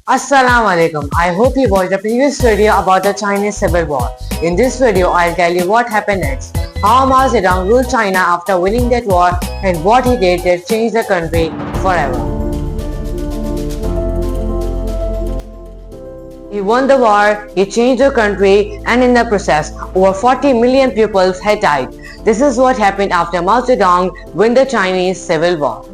Assalamu alaikum. I hope you watched the previous video about the Chinese Civil War. In this video, I'll tell you what happened next, how Mao Zedong ruled China after winning that war, and what he did that changed the country forever. He won the war, he changed the country, and in the process, over 40 million people had died. This is what happened after Mao Zedong won the Chinese Civil War.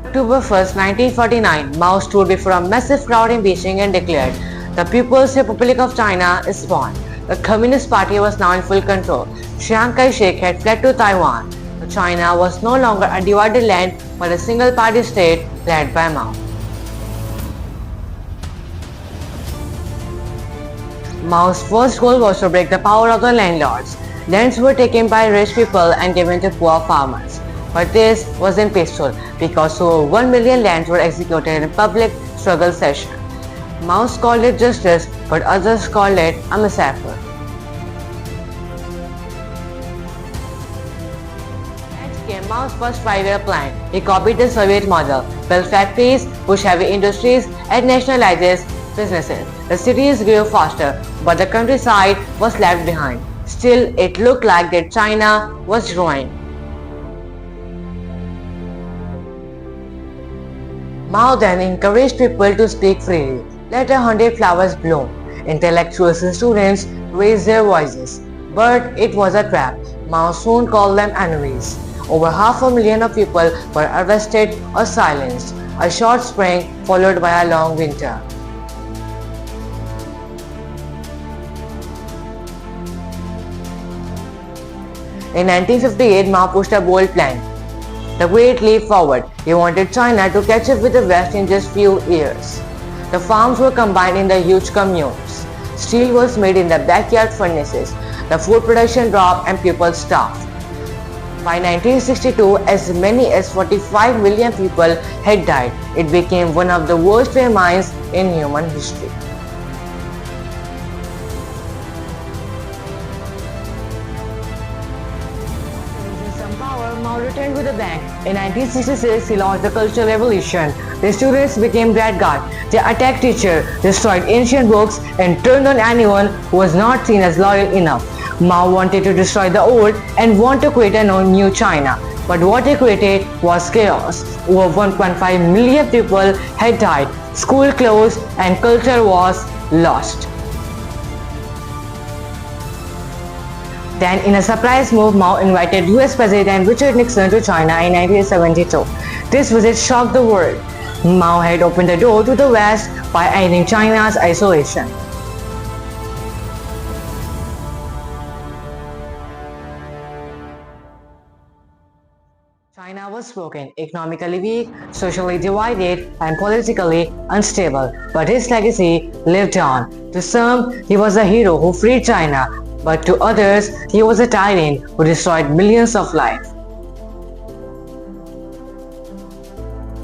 October 1st, 1949, Mao stood before a massive crowd in Beijing and declared, "The People's Republic of China is born." The Communist Party was now in full control. Chiang Kai-shek had fled to Taiwan. China was no longer a divided land but a single-party state led by Mao. Mao's first goal was to break the power of the landlords. Lands were taken by rich people and given to poor farmers. But this wasn't peaceful because over 1 million lands were executed in public struggle session. Mao called it justice, but others called it a massacre. Next came Mao's first five-year plan. He copied the Soviet model, built factories, pushed heavy industries, and nationalized businesses. The cities grew faster, but the countryside was left behind. Still, it looked like that China was growing. Mao then encouraged people to speak freely. Let 100 flowers bloom. Intellectuals and students raised their voices. But it was a trap. Mao soon called them enemies. Over 500,000 of people were arrested or silenced. A short spring followed by a long winter. In 1958, Mao pushed a bold plan, the Great Leap Forward. He wanted China to catch up with the West in just few years. The farms were combined in the huge communes. Steel was made in the backyard furnaces. The food production dropped and people starved. By 1962, as many as 45 million people had died. It became one of the worst famines in human history. Mao returned with a bang. In 1966, he launched the Cultural Revolution. The students became red guard. They attacked teachers, destroyed ancient books, and turned on anyone who was not seen as loyal enough. Mao wanted to destroy the old and want to create a new China. But what he created was chaos. Over 1.5 million people had died, school closed, and culture was lost. Then, in a surprise move, Mao invited US President Richard Nixon to China in 1972. This visit shocked the world. Mao had opened the door to the West by ending China's isolation. China was broken, economically weak, socially divided, and politically unstable. But his legacy lived on. To some, he was a hero who freed China. But to others, he was a tyrant who destroyed millions of lives.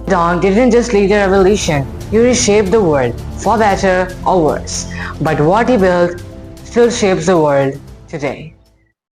Zedong didn't just lead a revolution, he reshaped the world, for better or worse. But what he built still shapes the world today.